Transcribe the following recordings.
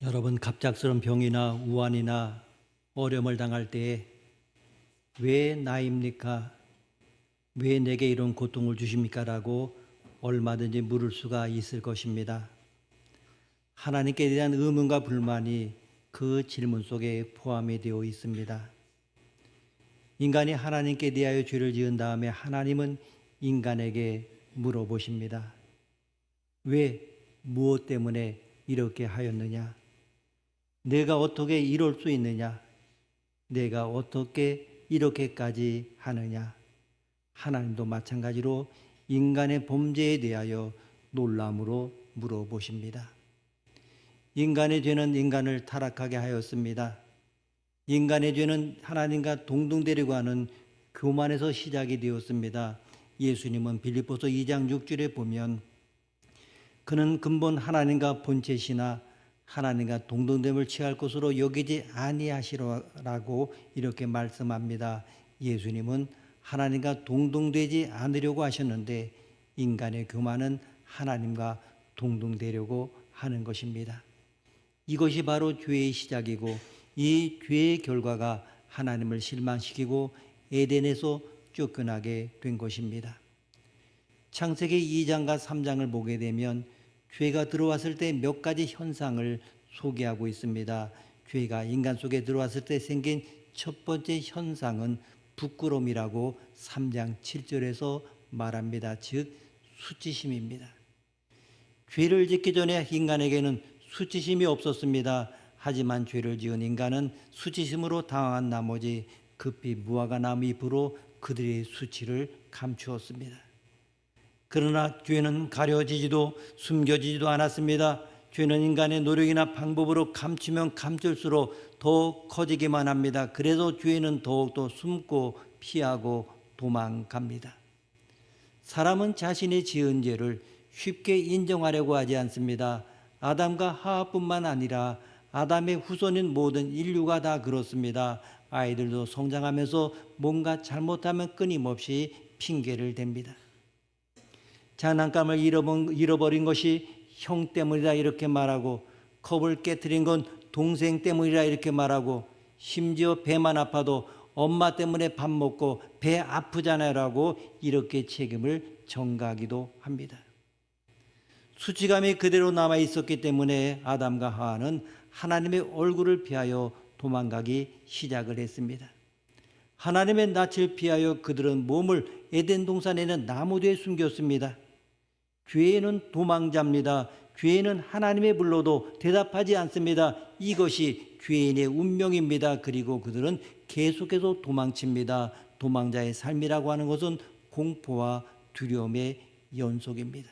여러분, 갑작스러운 병이나 우환이나 어려움을 당할 때에 왜 나입니까? 왜 내게 이런 고통을 주십니까? 라고 얼마든지 물을 수가 있을 것입니다. 하나님께 대한 의문과 불만이 그 질문 속에 포함이 되어 있습니다. 인간이 하나님께 대하여 죄를 지은 다음에 하나님은 인간에게 물어보십니다. 왜, 무엇 때문에 이렇게 하였느냐? 내가 어떻게 이럴 수 있느냐? 내가 어떻게 이렇게까지 하느냐? 하나님도 마찬가지로 인간의 범죄에 대하여 놀람으로 물어보십니다. 인간의 죄는 인간을 타락하게 하였습니다. 인간의 죄는 하나님과 동등되려고 하는 교만에서 시작이 되었습니다. 예수님은 빌립보서 2장 6절에 보면 그는 근본 하나님과 본체시나 하나님과 동등됨을 취할 것으로 여기지 아니하시라고 이렇게 말씀합니다. 예수님은 하나님과 동등되지 않으려고 하셨는데 인간의 교만은 하나님과 동등되려고 하는 것입니다. 이것이 바로 죄의 시작이고 이 죄의 결과가 하나님을 실망시키고 에덴에서 쫓겨나게 된 것입니다. 창세기 2장과 3장을 보게 되면 죄가 들어왔을 때 몇 가지 현상을 소개하고 있습니다. 죄가 인간 속에 들어왔을 때 생긴 첫 번째 현상은 부끄러움이라고 3장 7절에서 말합니다. 즉 수치심입니다. 죄를 짓기 전에 인간에게는 수치심이 없었습니다. 하지만 죄를 지은 인간은 수치심으로 당황한 나머지 급히 무화과 나무 잎으로 그들의 수치를 감추었습니다. 그러나 죄는 가려지지도 숨겨지지도 않았습니다. 죄는 인간의 노력이나 방법으로 감추면 감출수록 더 커지기만 합니다. 그래서 죄는 더욱더 숨고 피하고 도망갑니다. 사람은 자신이 지은 죄를 쉽게 인정하려고 하지 않습니다. 아담과 하와뿐만 아니라 아담의 후손인 모든 인류가 다 그렇습니다. 아이들도 성장하면서 뭔가 잘못하면 끊임없이 핑계를 댑니다. 장난감을 잃어버린 것이 형 때문이다 이렇게 말하고, 컵을 깨트린 건 동생 때문이라 이렇게 말하고, 심지어 배만 아파도 엄마 때문에 밥 먹고 배 아프잖아요 라고 이렇게 책임을 전가하기도 합니다. 수치감이 그대로 남아 있었기 때문에 아담과 하와는 하나님의 얼굴을 피하여 도망가기 시작을 했습니다. 하나님의 낯을 피하여 그들은 몸을 에덴 동산에는 나무 뒤에 숨겼습니다. 죄인은 도망자입니다. 죄인은 하나님의 불러도 대답하지 않습니다. 이것이 죄인의 운명입니다. 그리고 그들은 계속해서 도망칩니다. 도망자의 삶이라고 하는 것은 공포와 두려움의 연속입니다.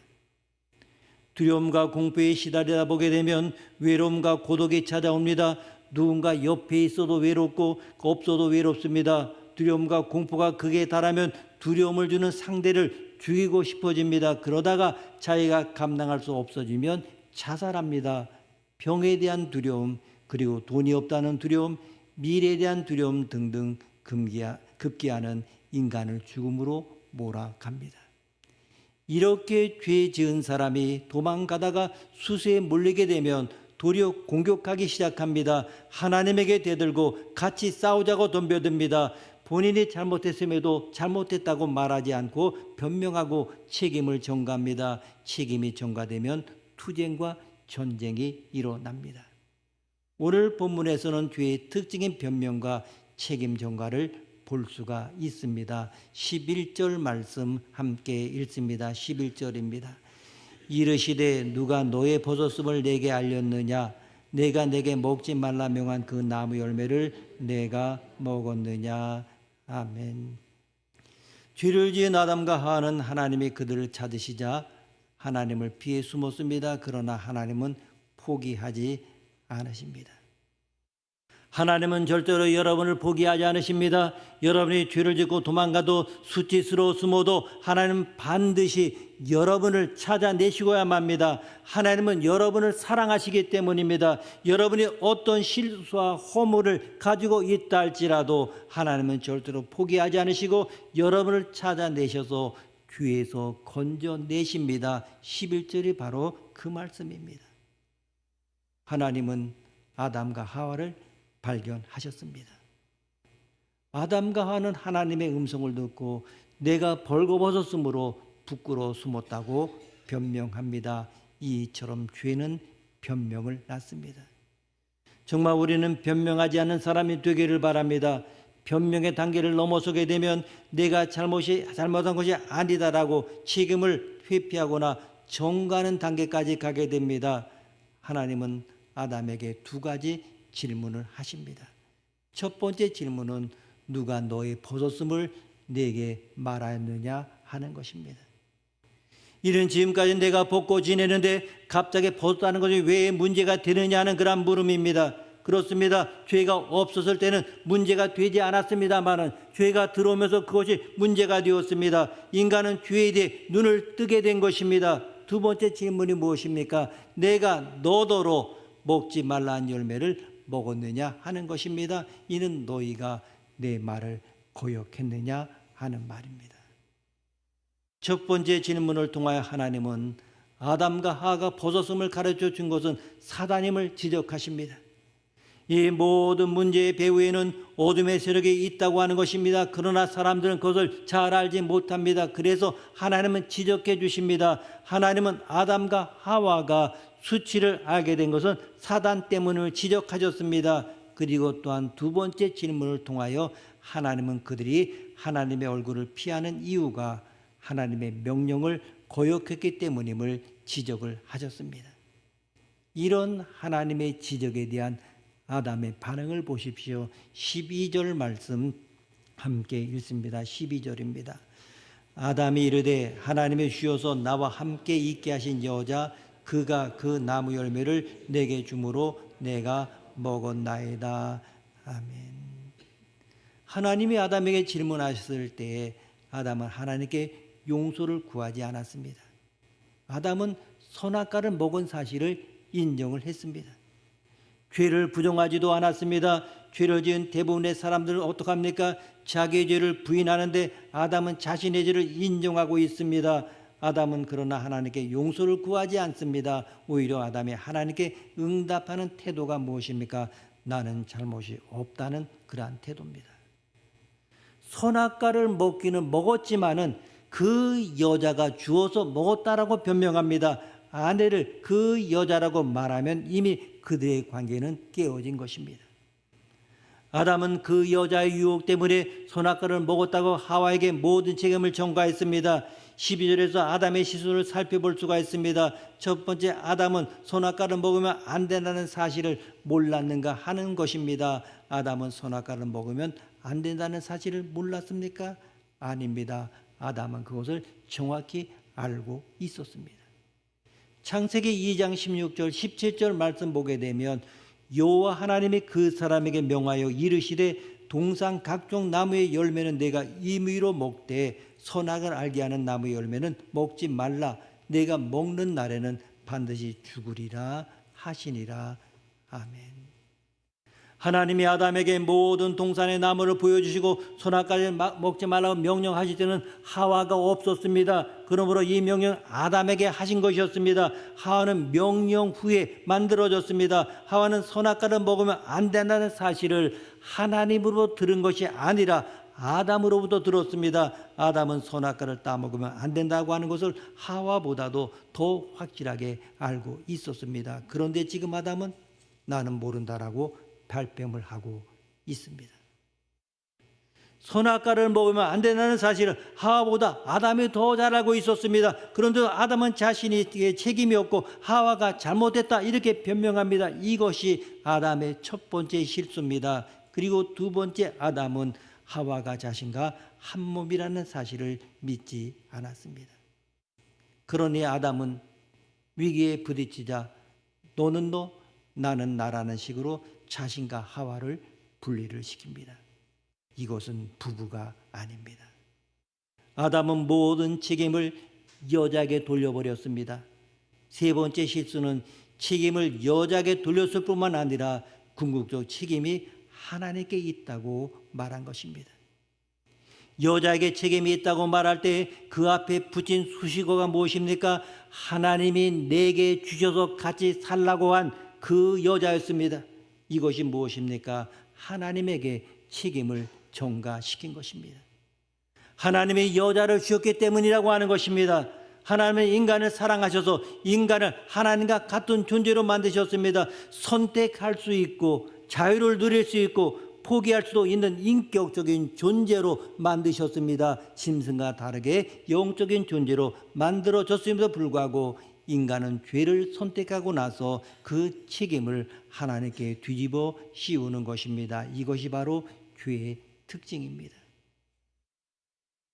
두려움과 공포에 시달리다 보게 되면 외로움과 고독이 찾아옵니다. 누군가 옆에 있어도 외롭고 없어도 외롭습니다. 두려움과 공포가 극에 달하면 두려움을 주는 상대를 죽이고 싶어집니다. 그러다가 자기가 감당할 수 없어지면 자살합니다. 병에 대한 두려움, 그리고 돈이 없다는 두려움, 미래에 대한 두려움 등등 급기야는 인간을 죽음으로 몰아갑니다. 이렇게 죄 지은 사람이 도망가다가 수세에 몰리게 되면 도리어 공격하기 시작합니다. 하나님에게 대들고 같이 싸우자고 덤벼듭니다. 본인이 잘못했음에도 잘못했다고 말하지 않고 변명하고 책임을 전가합니다. 책임이 전가되면 투쟁과 전쟁이 일어납니다. 오늘 본문에서는 죄의 특징인 변명과 책임 전가를 볼 수가 있습니다. 11절 말씀 함께 읽습니다. 11절입니다. 이르시되 누가 너의 버섯음을 내게 알렸느냐? 내가 내게 먹지 말라 명한 그 나무 열매를 내가 먹었느냐? 아멘. 죄를 지은 아담과 하와는 하나님이 그들을 찾으시자 하나님을 피해 숨었습니다. 그러나 하나님은 포기하지 않으십니다. 하나님은 절대로 여러분을 포기하지 않으십니다. 여러분이 죄를 짓고 도망가도 수치스러워 숨어도 하나님은 반드시 여러분을 찾아내시고야 맙니다. 하나님은 여러분을 사랑하시기 때문입니다. 여러분이 어떤 실수와 허물을 가지고 있다 할지라도 하나님은 절대로 포기하지 않으시고 여러분을 찾아내셔서 죄에서 건져내십니다. 11절이 바로 그 말씀입니다. 하나님은 아담과 하와를 발견하셨습니다. 아담과 하와는 하나님의 음성을 듣고 내가 벌거벗었으므로 부끄러워 숨었다고 변명합니다. 이처럼 죄는 변명을 낳습니다. 정말 우리는 변명하지 않는 사람이 되기를 바랍니다. 변명의 단계를 넘어서게 되면 내가 잘못한 것이 아니다라고 책임을 회피하거나 정가하는 단계까지 가게 됩니다. 하나님은 아담에게 두 가지 질문을 하십니다. 첫 번째 질문은 누가 너의 벗었음을 내게 말하였느냐 하는 것입니다. 이는 지금까지 내가 벗고 지내는데 갑자기 벗었다는 것이 왜 문제가 되느냐 하는 그런 물음입니다. 그렇습니다. 죄가 없었을 때는 문제가 되지 않았습니다만은 죄가 들어오면서 그것이 문제가 되었습니다. 인간은 죄에 대해 눈을 뜨게 된 것입니다. 두 번째 질문이 무엇입니까? 내가 너더러 먹지 말라는 열매를 먹었느냐 하는 것입니다. 이는 너희가 내 말을 거역했느냐 하는 말입니다. 첫 번째 질문을 통하여 하나님은 아담과 하와가 벗었음을 가르쳐 준 것은 사단임을 지적하십니다. 이 모든 문제의 배후에는 어둠의 세력이 있다고 하는 것입니다. 그러나 사람들은 그것을 잘 알지 못합니다. 그래서 하나님은 지적해 주십니다. 하나님은 아담과 하와가 수치를 알게 된 것은 사단 때문을 지적하셨습니다. 그리고 또한 두 번째 질문을 통하여 하나님은 그들이 하나님의 얼굴을 피하는 이유가 하나님의 명령을 거역했기 때문임을 지적을 하셨습니다. 이런 하나님의 지적에 대한 아담의 반응을 보십시오. 12절 말씀 함께 읽습니다. 12절입니다. 아담이 이르되 하나님의 주여서 나와 함께 있게 하신 여자 그가 그 나무 열매를 내게 주므로 내가 먹었나이다. 아멘. 하나님이 아담에게 질문하셨을 때에 아담은 하나님께 용서를 구하지 않았습니다. 아담은 선악과를 먹은 사실을 인정을 했습니다. 죄를 부정하지도 않았습니다. 죄를 지은 대부분의 사람들은 어떡합니까? 자기의 죄를 부인하는데 아담은 자신의 죄를 인정하고 있습니다. 아담은 그러나 하나님께 용서를 구하지 않습니다. 오히려 아담이 하나님께 응답하는 태도가 무엇입니까? 나는 잘못이 없다는 그러한 태도입니다. 선악과를 먹기는 먹었지만은 그 여자가 주어서 먹었다라고 변명합니다. 아내를 그 여자라고 말하면 이미 그들의 관계는 깨어진 것입니다. 아담은 그 여자의 유혹 때문에 선악과를 먹었다고 하와에게 모든 책임을 전가했습니다. 12절에서 아담의 시선을 살펴볼 수가 있습니다. 첫 번째, 아담은 선악과를 먹으면 안 된다는 사실을 몰랐는가 하는 것입니다. 아담은 선악과를 먹으면 안 된다는 사실을 몰랐습니까? 아닙니다. 아담은 그것을 정확히 알고 있었습니다. 창세기 2장 16절 17절 말씀 보게 되면 여호와 하나님이 그 사람에게 명하여 이르시되 동산 각종 나무의 열매는 내가 임의로 먹되 선악을 알게 하는 나무의 열매는 먹지 말라. 내가 먹는 날에는 반드시 죽으리라 하시니라. 아멘. 하나님이 아담에게 모든 동산의 나무를 보여주시고 선악과를 먹지 말라고 명령하실 때는 하와가 없었습니다. 그러므로 이 명령 아담에게 하신 것이었습니다. 하와는 명령 후에 만들어졌습니다. 하와는 선악과를 먹으면 안 된다는 사실을 하나님으로 들은 것이 아니라 아담으로부터 들었습니다. 아담은 선악과를 따먹으면 안 된다고 하는 것을 하와보다도 더 확실하게 알고 있었습니다. 그런데 지금 아담은 나는 모른다라고 발뺌을 하고 있습니다. 선악과를 먹으면 안 된다는 사실을 하와보다 아담이 더 잘 알고 있었습니다. 그런데 아담은 자신이 책임이 없고 하와가 잘못했다 이렇게 변명합니다. 이것이 아담의 첫 번째 실수입니다. 그리고 두 번째, 아담은 하와가 자신과 한 몸이라는 사실을 믿지 않았습니다. 그러니 아담은 위기에 부딪히자 너는 너, 나는 나라는 식으로 자신과 하와를 분리를 시킵니다. 이것은 부부가 아닙니다. 아담은 모든 책임을 여자에게 돌려버렸습니다. 세 번째 실수는 책임을 여자에게 돌렸을 뿐만 아니라 궁극적 책임이 하나님께 있다고 말한 것입니다. 여자에게 책임이 있다고 말할 때 그 앞에 붙인 수식어가 무엇입니까? 하나님이 내게 주셔서 같이 살라고 한 그 여자였습니다. 이것이 무엇입니까? 하나님에게 책임을 전가시킨 것입니다. 하나님이 여자를 주셨기 때문이라고 하는 것입니다. 하나님은 인간을 사랑하셔서 인간을 하나님과 같은 존재로 만드셨습니다. 선택할 수 있고 자유를 누릴 수 있고 포기할 수도 있는 인격적인 존재로 만드셨습니다. 짐승과 다르게 영적인 존재로 만들어졌음에도 불구하고 인간은 죄를 선택하고 나서 그 책임을 하나님께 뒤집어 씌우는 것입니다. 이것이 바로 죄의 특징입니다.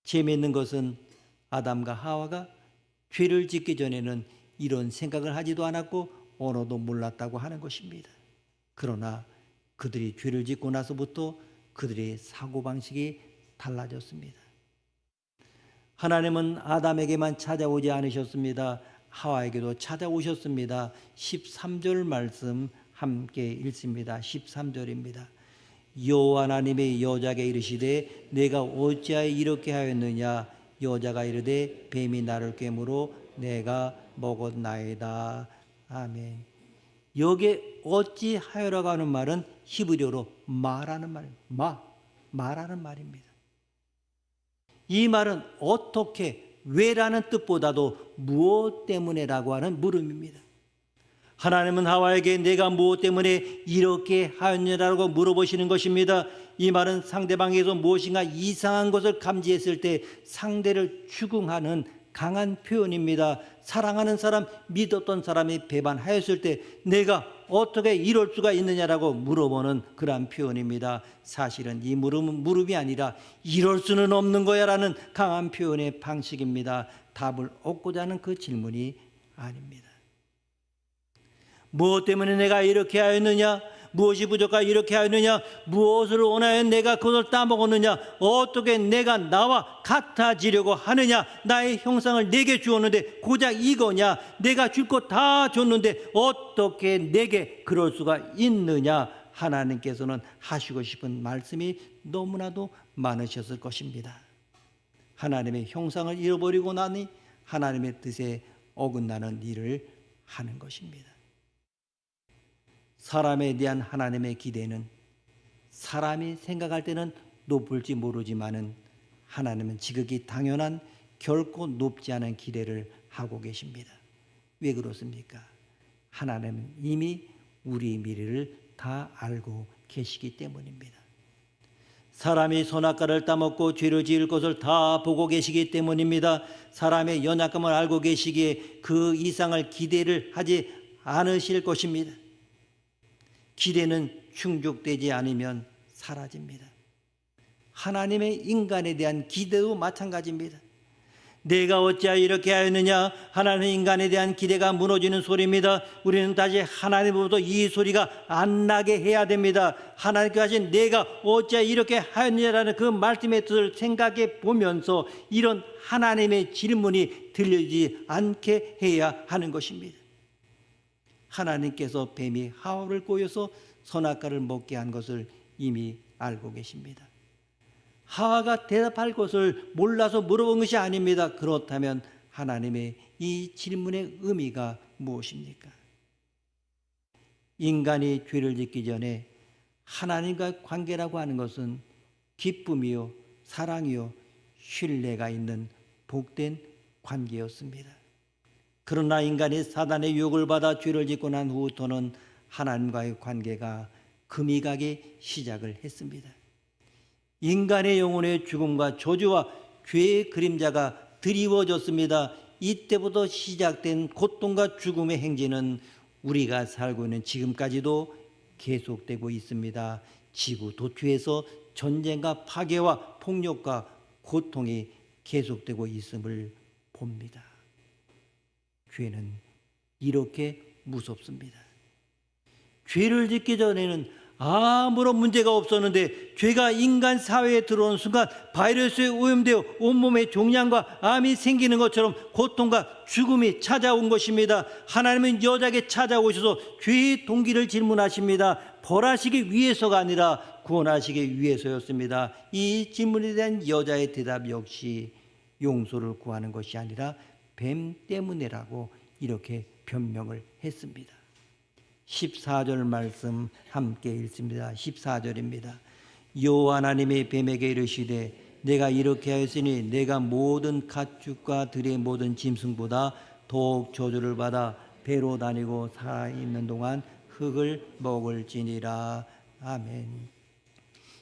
재미있는 것은 아담과 하와가 죄를 짓기 전에는 이런 생각을 하지도 않았고 언어도 몰랐다고 하는 것입니다. 그러나 그들이 죄를 짓고 나서부터 그들의 사고방식이 달라졌습니다. 하나님은 아담에게만 찾아오지 않으셨습니다. 하와에게도 찾아오셨습니다. 13절 말씀 함께 읽습니다. 13절입니다. 여호와 하나님의 여자에게 이르시되 내가 어찌하여 이렇게 하였느냐. 여자가 이르되 뱀이 나를 꿰므로 내가 먹었나이다. 아멘. 여기에 어찌하여라고 하는 말은 히브리어로 말하는 말입니다. 이 말은 어떻게, 왜라는 뜻보다도 무엇 때문에라고 하는 물음입니다. 하나님은 하와에게 내가 무엇 때문에 이렇게 하였느냐라고 물어보시는 것입니다. 이 말은 상대방에게서 무엇인가 이상한 것을 감지했을 때 상대를 추궁하는 강한 표현입니다. 사랑하는 사람, 믿었던 사람이 배반하였을 때 내가 어떻게 이럴 수가 있느냐라고 물어보는 그러한 표현입니다. 사실은 이 물음은 물음이 아니라 이럴 수는 없는 거야라는 강한 표현의 방식입니다. 답을 얻고자 하는 그 질문이 아닙니다. 무엇 때문에 내가 이렇게 하였느냐? 무엇이 부족하여 이렇게 하였느냐? 무엇을 원하여 내가 그것을 따먹었느냐? 어떻게 내가 나와 같아지려고 하느냐? 나의 형상을 내게 주었는데 고작 이거냐? 내가 줄 것 다 줬는데 어떻게 내게 그럴 수가 있느냐? 하나님께서는 하시고 싶은 말씀이 너무나도 많으셨을 것입니다. 하나님의 형상을 잃어버리고 나니 하나님의 뜻에 어긋나는 일을 하는 것입니다. 사람에 대한 하나님의 기대는 사람이 생각할 때는 높을지 모르지만은 하나님은 지극히 당연한 결코 높지 않은 기대를 하고 계십니다. 왜 그렇습니까? 하나님은 이미 우리의 미래를 다 알고 계시기 때문입니다. 사람이 선악과를 따먹고 죄를 지을 것을 다 보고 계시기 때문입니다. 사람의 연약함을 알고 계시기에 그 이상을 기대를 하지 않으실 것입니다. 기대는 충족되지 않으면 사라집니다. 하나님의 인간에 대한 기대도 마찬가지입니다. 내가 어찌하여 이렇게 하였느냐? 하나님 인간에 대한 기대가 무너지는 소리입니다. 우리는 다시 하나님으로부터 이 소리가 안 나게 해야 됩니다. 하나님께 하신 내가 어찌하여 이렇게 하였느냐라는 그 말씀의 뜻을 생각해 보면서 이런 하나님의 질문이 들리지 않게 해야 하는 것입니다. 하나님께서 뱀이 하와를 꼬여서 선악과를 먹게 한 것을 이미 알고 계십니다. 하와가 대답할 것을 몰라서 물어본 것이 아닙니다. 그렇다면 하나님의 이 질문의 의미가 무엇입니까? 인간이 죄를 짓기 전에 하나님과 관계라고 하는 것은 기쁨이요, 사랑이요, 신뢰가 있는 복된 관계였습니다. 그러나 인간이 사단의 유혹을 받아 죄를 짓고 난 후부터는 하나님과의 관계가 금이 가기 시작을 했습니다. 인간의 영혼의 죽음과 저주와 죄의 그림자가 드리워졌습니다. 이때부터 시작된 고통과 죽음의 행진은 우리가 살고 있는 지금까지도 계속되고 있습니다. 지구 도처에서 전쟁과 파괴와 폭력과 고통이 계속되고 있음을 봅니다. 죄는 이렇게 무섭습니다. 죄를 짓기 전에는 아무런 문제가 없었는데 죄가 인간 사회에 들어오는 순간 바이러스에 오염되어 온몸에 종양과 암이 생기는 것처럼 고통과 죽음이 찾아온 것입니다. 하나님은 여자에게 찾아오셔서 죄의 동기를 질문하십니다. 벌하시기 위해서가 아니라 구원하시기 위해서였습니다. 이 질문에 대한 여자의 대답 역시 용서를 구하는 것이 아니라 뱀 때문이라고 이렇게 변명을 했습니다. 14절 말씀 함께 읽습니다. 14절입니다. 여호와 하나님이 뱀에게 이르시되 내가 이렇게 하였으니 내가 모든 가축과 들의 모든 짐승보다 더욱 저주를 받아 배로 다니고 살아있는 동안 흙을 먹을지니라. 아멘.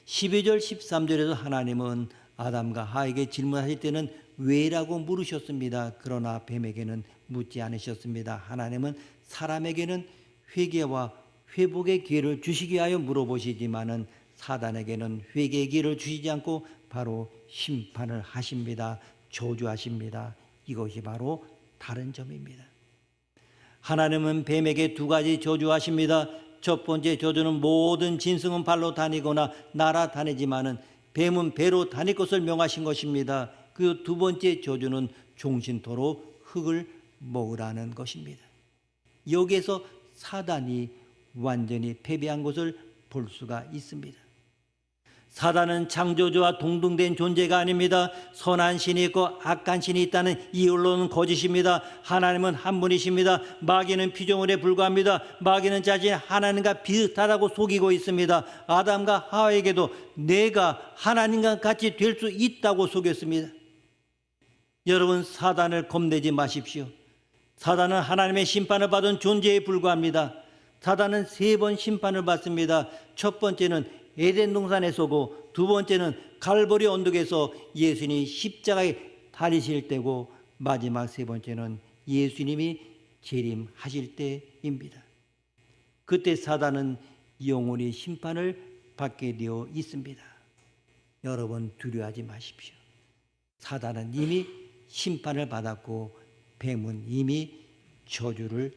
12절 13절에서 하나님은 아담과 하에게 질문하실 때는 왜라고 물으셨습니다. 그러나 뱀에게는 묻지 않으셨습니다. 하나님은 사람에게는 회개와 회복의 기회를 주시기 위하여 물어보시지만은 사단에게는 회개의 기회를 주시지 않고 바로 심판을 하십니다. 저주하십니다. 이것이 바로 다른 점입니다. 하나님은 뱀에게 두 가지 저주하십니다. 첫 번째 저주는 모든 짐승은 발로 다니거나 날아다니지만은 뱀은 배로 다닐 것을 명하신 것입니다. 그 두 번째 저주는 종신토록 흙을 먹으라는 것입니다. 여기에서 사단이 완전히 패배한 것을 볼 수가 있습니다. 사단은 창조주와 동등된 존재가 아닙니다. 선한 신이 있고 악한 신이 있다는 이율로는 거짓입니다. 하나님은 한 분이십니다. 마귀는 피조물에 불과합니다. 마귀는 자신이 하나님과 비슷하다고 속이고 있습니다. 아담과 하와에게도 내가 하나님과 같이 될 수 있다고 속였습니다. 여러분, 사단을 겁내지 마십시오. 사단은 하나님의 심판을 받은 존재에 불과합니다. 사단은 3번 심판을 받습니다. 첫 번째는 에덴 동산에서고 두 번째는 갈보리 언덕에서 예수님이 십자가에 달리실 때고 마지막 3번째는 예수님이 재림하실 때입니다. 그때 사단은 영원히 심판을 받게 되어 있습니다. 여러분, 두려워하지 마십시오. 사단은 이미 심판을 받았고 뱀은 이미 저주를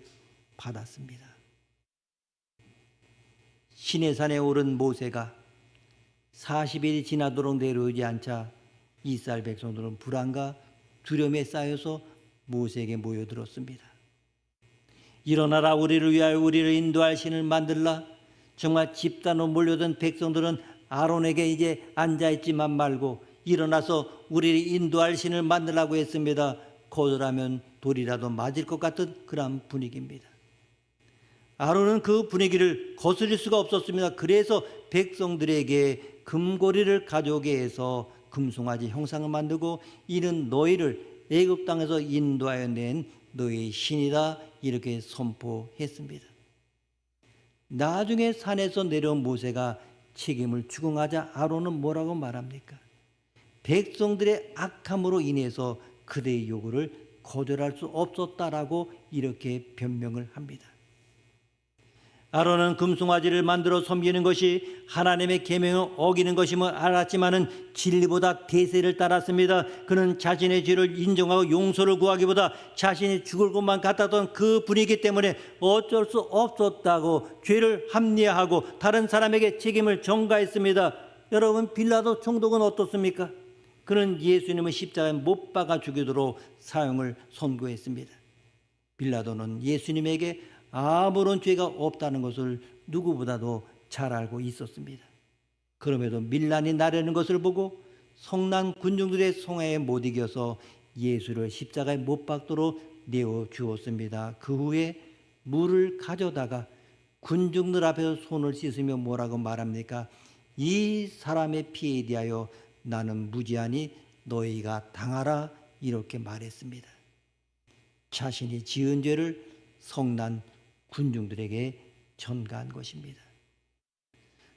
받았습니다. 시내산에 오른 모세가 40일이 지나도록 내려오지 않자 이스라엘 백성들은 불안과 두려움에 쌓여서 모세에게 모여들었습니다. 일어나라, 우리를 위하여 우리를 인도할 신을 만들라. 정말 집단으로 몰려든 백성들은 아론에게 이제 앉아있지만 말고 일어나서 우리를 인도할 신을 만들라고 했습니다. 거절하면 돌이라도 맞을 것 같은 그런 분위기입니다. 아론은 그 분위기를 거스릴 수가 없었습니다. 그래서 백성들에게 금고리를 가져오게 해서 금송아지 형상을 만들고 이는 너희를 애굽 땅에서 인도하여 낸 너희의 신이다, 이렇게 선포했습니다. 나중에 산에서 내려온 모세가 책임을 추궁하자 아론은 뭐라고 말합니까? 백성들의 악함으로 인해서 그들의 요구를 거절할 수 없었다라고 이렇게 변명을 합니다. 아론은 금송아지를 만들어 섬기는 것이 하나님의 계명을 어기는 것임을 알았지만은 진리보다 대세를 따랐습니다. 그는 자신의 죄를 인정하고 용서를 구하기보다 자신이 죽을 것만 같았던 그 분위기 때문에 어쩔 수 없었다고 죄를 합리화하고 다른 사람에게 책임을 전가했습니다. 여러분, 빌라도 총독은 어떻습니까? 그는 예수님을 십자가에 못 박아 죽이도록 사형을 선고했습니다. 빌라도는 예수님에게 아무런 죄가 없다는 것을 누구보다도 잘 알고 있었습니다. 그럼에도 밀란이 나려는 것을 보고 성난 군중들의 송해에 못 이겨서 예수를 십자가에 못 박도록 내어 주었습니다. 그 후에 물을 가져다가 군중들 앞에서 손을 씻으며 뭐라고 말합니까? 이 사람의 피에 대하여 나는 무지하니 너희가 당하라, 이렇게 말했습니다. 자신이 지은 죄를 성난 군중들에게 전가한 것입니다.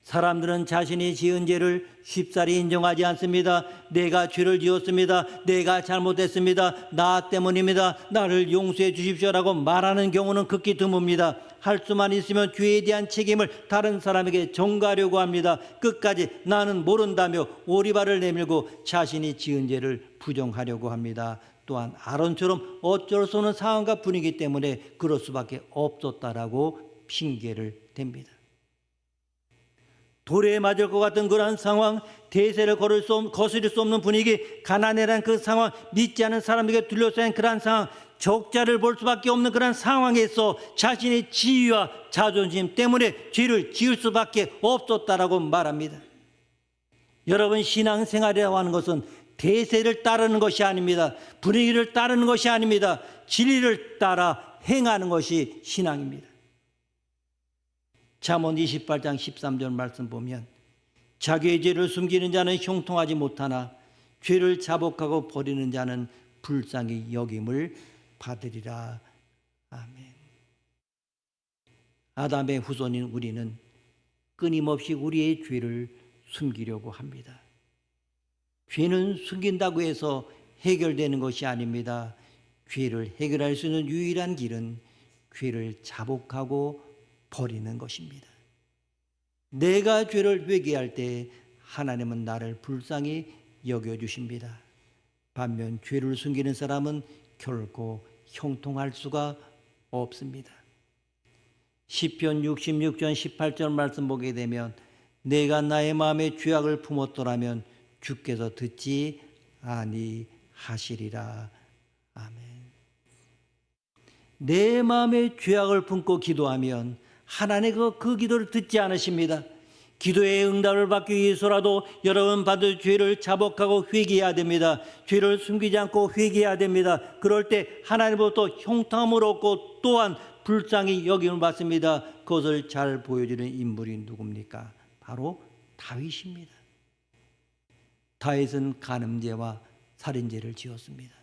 사람들은 자신이 지은 죄를 쉽사리 인정하지 않습니다. 내가 죄를 지었습니다. 내가 잘못했습니다. 나 때문입니다. 나를 용서해 주십시오라고 말하는 경우는 극히 드뭅니다. 할 수만 있으면 죄에 대한 책임을 다른 사람에게 전가하려고 합니다. 끝까지 나는 모른다며 오리발을 내밀고 자신이 지은 죄를 부정하려고 합니다. 또한 아론처럼 어쩔 수 없는 상황과 분위기 때문에 그럴 수밖에 없었다라고 핑계를 댑니다. 돌에 맞을 것 같은 그러한 상황, 대세를 거스릴 수 없는 분위기, 가난이라는 그 상황, 믿지 않은 사람에게 둘러싸인 그러한 상황, 적자를 볼 수밖에 없는 그런 상황에서 자신의 지위와 자존심 때문에 죄를 지을 수밖에 없었다라고 말합니다. 여러분, 신앙생활이라고 하는 것은 대세를 따르는 것이 아닙니다. 분위기를 따르는 것이 아닙니다. 진리를 따라 행하는 것이 신앙입니다. 잠언 28장 13절 말씀 보면 자기의 죄를 숨기는 자는 형통하지 못하나 죄를 자복하고 버리는 자는 불쌍히 여김을 받으리라. 아멘. 아담의 후손인 우리는 끊임없이 우리의 죄를 숨기려고 합니다. 죄는 숨긴다고 해서 해결되는 것이 아닙니다. 죄를 해결할 수 있는 유일한 길은 죄를 자복하고 버리는 것입니다. 내가 죄를 회개할 때 하나님은 나를 불쌍히 여겨주십니다. 반면 죄를 숨기는 사람은 결코 형통할 수가 없습니다. 시편 66편 18절 말씀 보게 되면 내가 나의 마음에 죄악을 품었더라면 주께서 듣지 아니하시리라. 아멘. 내 마음에 죄악을 품고 기도하면 하나님은 그 기도를 듣지 않으십니다. 기도의 응답을 받기 위해서라도 여러분 받을 죄를 자복하고 회개해야 됩니다. 죄를 숨기지 않고 회개해야 됩니다. 그럴 때 하나님으로부터 형통함을 얻고 또한 불쌍히 여김을 받습니다. 그것을 잘 보여주는 인물이 누굽니까? 바로 다윗입니다. 다윗은 간음죄와 살인죄를 지었습니다.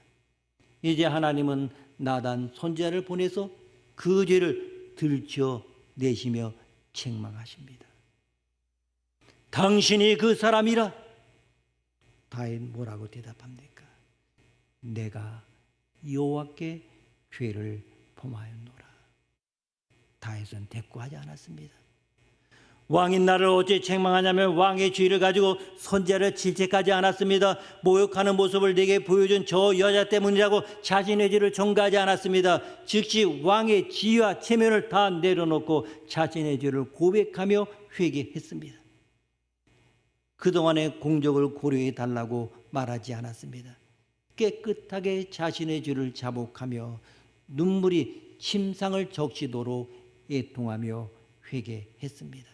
이제 하나님은 나단 선지자를 보내서 그 죄를 들춰내시며 책망하십니다. 당신이 그 사람이라. 다윗 뭐라고 대답합니까? 내가 여호와께 죄를 범하였노라. 다윗은 대꾸하지 않았습니다. 왕이 나를 어찌 책망하냐면 왕의 죄를 가지고 선지자를 질책하지 않았습니다. 모욕하는 모습을 내게 보여준 저 여자 때문이라고 자신의 죄를 전가하지 않았습니다. 즉시 왕의 지위와 체면을 다 내려놓고 자신의 죄를 고백하며 회개했습니다. 그동안의 공적을 고려해 달라고 말하지 않았습니다. 깨끗하게 자신의 죄를 자복하며 눈물이 침상을 적시도록 애통하며 회개했습니다.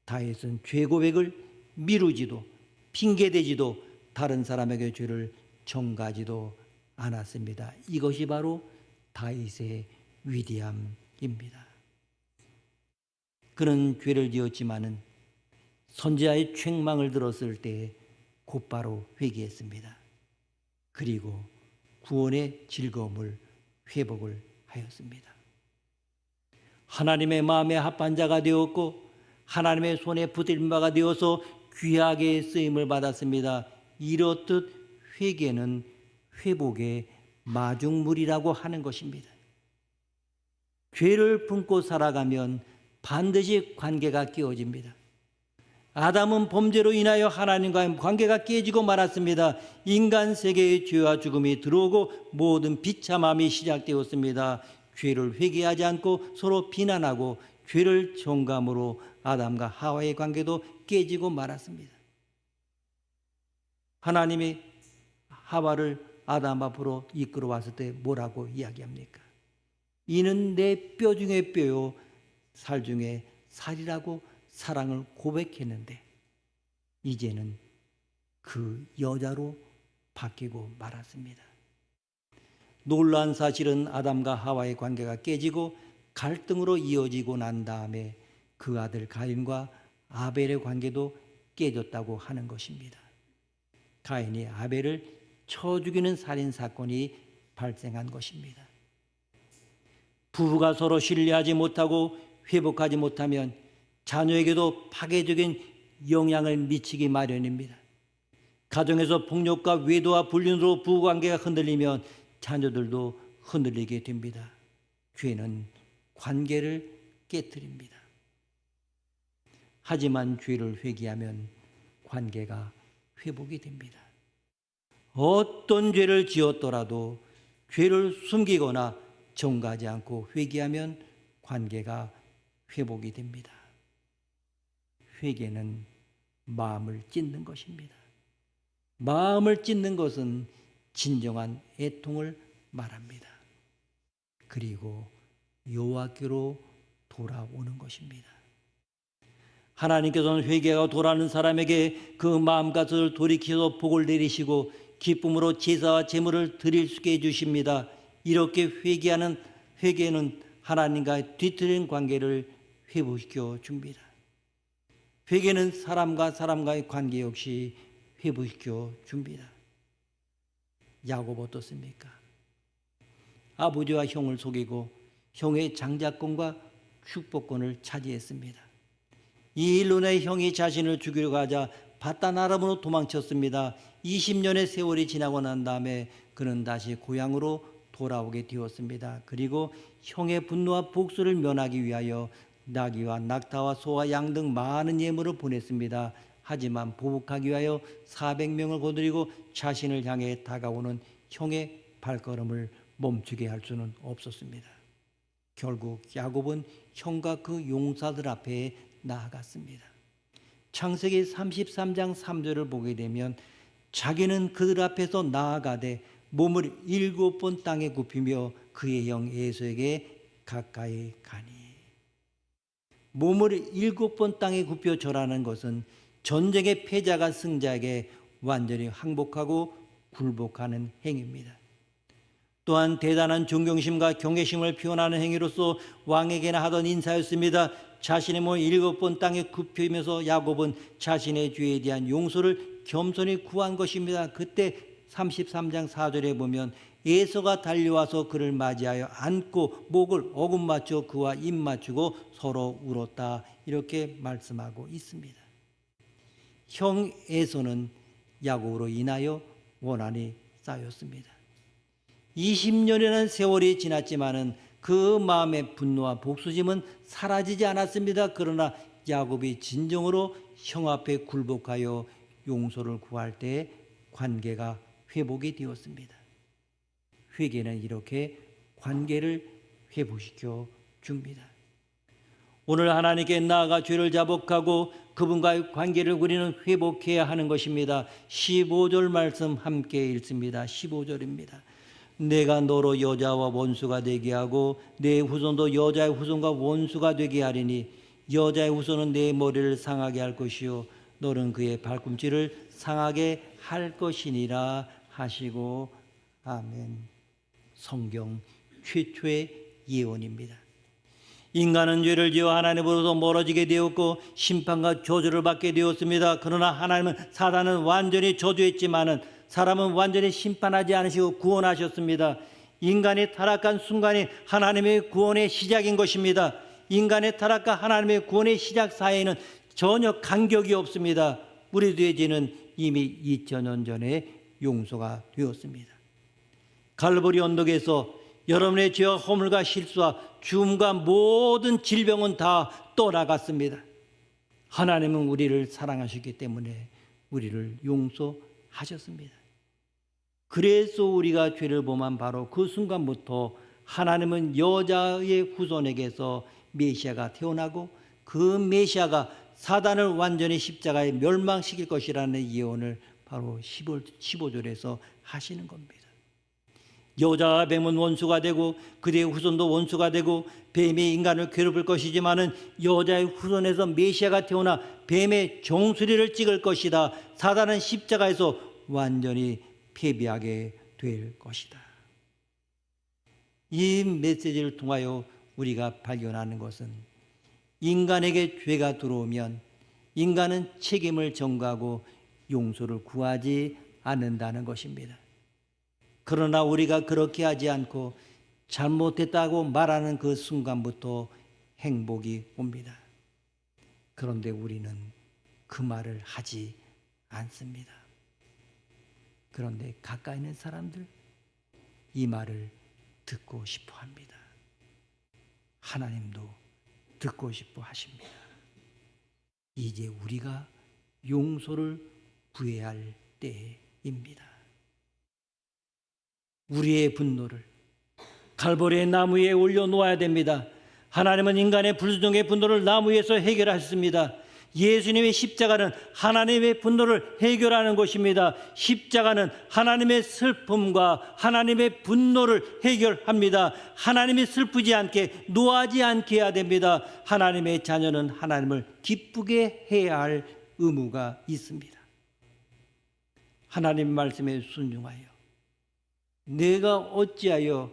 다윗은 죄 고백을 미루지도 핑계대지도 다른 사람에게 죄를 전가하지도 않았습니다. 이것이 바로 다윗의 위대함입니다. 그는 죄를 지었지만은 선지자의 책망을 들었을 때 곧바로 회개했습니다. 그리고 구원의 즐거움을 회복을 하였습니다. 하나님의 마음에 합한 자가 되었고 하나님의 손에 붙들린 바가 되어서 귀하게 쓰임을 받았습니다. 이렇듯 회개는 회복의 마중물이라고 하는 것입니다. 죄를 품고 살아가면 반드시 관계가 깨어집니다. 아담은 범죄로 인하여 하나님과의 관계가 깨지고 말았습니다. 인간 세계의 죄와 죽음이 들어오고 모든 비참함이 시작되었습니다. 죄를 회개하지 않고 서로 비난하고 죄를 전감으로 아담과 하와의 관계도 깨지고 말았습니다. 하나님이 하와를 아담 앞으로 이끌어 왔을 때 뭐라고 이야기합니까? 이는 내 뼈 중에 뼈요 살 중에 살이라고 사랑을 고백했는데 이제는 그 여자로 바뀌고 말았습니다. 놀라운 사실은 아담과 하와의 관계가 깨지고 갈등으로 이어지고 난 다음에 그 아들 가인과 아벨의 관계도 깨졌다고 하는 것입니다. 가인이 아벨을 쳐 죽이는 살인 사건이 발생한 것입니다. 부부가 서로 신뢰하지 못하고 회복하지 못하면 자녀에게도 파괴적인 영향을 미치기 마련입니다. 가정에서 폭력과 외도와 불륜으로 부부관계가 흔들리면 자녀들도 흔들리게 됩니다. 죄는 관계를 깨트립니다. 하지만 죄를 회개하면 관계가 회복이 됩니다. 어떤 죄를 지었더라도 죄를 숨기거나 전가하지 않고 회개하면 관계가 회복이 됩니다. 회개는 마음을 찢는 것입니다. 마음을 찢는 것은 진정한 애통을 말합니다. 그리고 여호와께로 돌아오는 것입니다. 하나님께서는 회개가 돌아오는 사람에게 그 마음갓을 돌이켜서 복을 내리시고 기쁨으로 제사와 제물을 드릴 수 있게 해주십니다. 이렇게 회개는 하나님과 뒤틀린 관계를 회복시켜 줍니다. 회개는 사람과 사람과의 관계 역시 회복시켜 줍니다. 야곱 어떻습니까? 아버지와 형을 속이고 형의 장자권과 축복권을 차지했습니다. 이 일로 내 형이 자신을 죽이려고 하자 바단 아람으로 도망쳤습니다. 20년의 세월이 지나고 난 다음에 그는 다시 고향으로 돌아오게 되었습니다. 그리고 형의 분노와 복수를 면하기 위하여 나귀와 낙타와 소와 양 등 많은 예물을 보냈습니다. 하지만 보복하기 위하여 400명을 거느리고 자신을 향해 다가오는 형의 발걸음을 멈추게 할 수는 없었습니다. 결국 야곱은 형과 그 용사들 앞에 나아갔습니다. 창세기 33장 3절을 보게 되면 자기는 그들 앞에서 나아가되 몸을 7번 땅에 굽히며 그의 형 에서에게 가까이 가니. 몸을 7번 땅에 굽혀 절하는 것은 전쟁의 패자가 승자에게 완전히 항복하고 굴복하는 행위입니다. 또한 대단한 존경심과 경외심을 표현하는 행위로서 왕에게나 하던 인사였습니다. 자신의 몸을 7번 땅에 굽히면서 야곱은 자신의 죄에 대한 용서를 겸손히 구한 것입니다. 그때 33장 4절에 보면 에서가 달려와서 그를 맞이하여 안고 목을 어금 맞춰 그와 입 맞추고 서로 울었다, 이렇게 말씀하고 있습니다. 형 에서는 야곱으로 인하여 원한이 쌓였습니다. 20년이라는 세월이 지났지만은 그 마음의 분노와 복수심은 사라지지 않았습니다. 그러나 야곱이 진정으로 형 앞에 굴복하여 용서를 구할 때 관계가 회복이 되었습니다. 회개는 이렇게 관계를 회복시켜 줍니다. 오늘 하나님께 나아가 죄를 자복하고 그분과의 관계를 우리는 회복해야 하는 것입니다. 15절 말씀 함께 읽습니다. 15절입니다. 내가 너로 여자와 원수가 되게 하고 내 후손도 여자의 후손과 원수가 되게 하리니 여자의 후손은 내 머리를 상하게 할 것이요 너는 그의 발꿈치를 상하게 할 것이니라 하시고. 아멘. 성경 최초의 예언입니다. 인간은 죄를 지어 하나님으로부터 멀어지게 되었고 심판과 저주를 받게 되었습니다. 그러나 하나님은 사단은 완전히 저주했지만은 사람은 완전히 심판하지 않으시고 구원하셨습니다. 인간이 타락한 순간이 하나님의 구원의 시작인 것입니다. 인간의 타락과 하나님의 구원의 시작 사이에는 전혀 간격이 없습니다. 우리들의 죄는 이미 2000년 전에 용서가 되었습니다. 갈보리 언덕에서 여러분의 죄와 허물과 실수와 죽음과 모든 질병은 다 떠나갔습니다. 하나님은 우리를 사랑하셨기 때문에 우리를 용서하셨습니다. 그래서 우리가 죄를 범한 바로 그 순간부터 하나님은 여자의 후손에게서 메시아가 태어나고 그 메시아가 사단을 완전히 십자가에 멸망시킬 것이라는 예언을 바로 15절에서 하시는 겁니다. 여자와 뱀은 원수가 되고 그들의 후손도 원수가 되고 뱀이 인간을 괴롭힐 것이지만은 여자의 후손에서 메시아가 태어나 뱀의 정수리를 찍을 것이다. 사단은 십자가에서 완전히 패배하게 될 것이다. 이 메시지를 통하여 우리가 발견하는 것은 인간에게 죄가 들어오면 인간은 책임을 전가하고 용서를 구하지 않는다는 것입니다. 그러나 우리가 그렇게 하지 않고 잘못했다고 말하는 그 순간부터 행복이 옵니다. 그런데 우리는 그 말을 하지 않습니다. 그런데 가까이 있는 사람들 이 말을 듣고 싶어 합니다. 하나님도 듣고 싶어 하십니다. 이제 우리가 용서를 구해야 할 때입니다. 우리의 분노를 갈보리의 나무 위에 올려놓아야 됩니다. 하나님은 인간의 불순종의 분노를 나무 위에서 해결하셨습니다. 예수님의 십자가는 하나님의 분노를 해결하는 것입니다. 십자가는 하나님의 슬픔과 하나님의 분노를 해결합니다. 하나님이 슬프지 않게 노하지 않게 해야 됩니다. 하나님의 자녀는 하나님을 기쁘게 해야 할 의무가 있습니다. 하나님 말씀에 순종하여 내가 어찌하여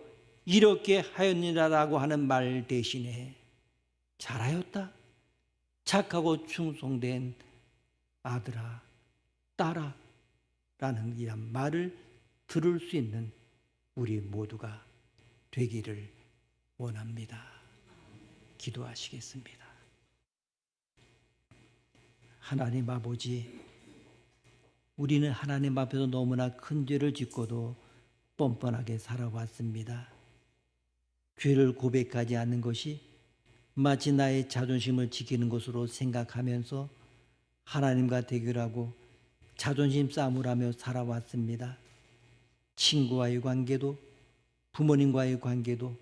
이렇게 하였느니라라고 하는 말 대신에 잘하였다, 착하고 충성된 아들아, 딸아 라는 이런 말을 들을 수 있는 우리 모두가 되기를 원합니다. 기도하시겠습니다. 하나님 아버지, 우리는 하나님 앞에서 너무나 큰 죄를 짓고도 뻔뻔하게 살아왔습니다. 죄를 고백하지 않는 것이 마치 나의 자존심을 지키는 것으로 생각하면서 하나님과 대결하고 자존심 싸움을 하며 살아왔습니다. 친구와의 관계도, 부모님과의 관계도,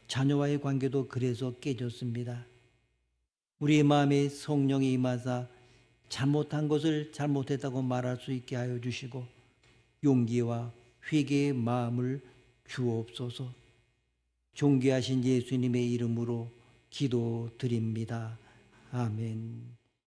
자녀와의 관계도 그래서 깨졌습니다. 우리의 마음에 성령이 임하사 잘못한 것을 잘못했다고 말할 수 있게 하여 주시고 용기와 회개의 마음을 주옵소서. 존귀하신 예수님의 이름으로 기도드립니다. 아멘.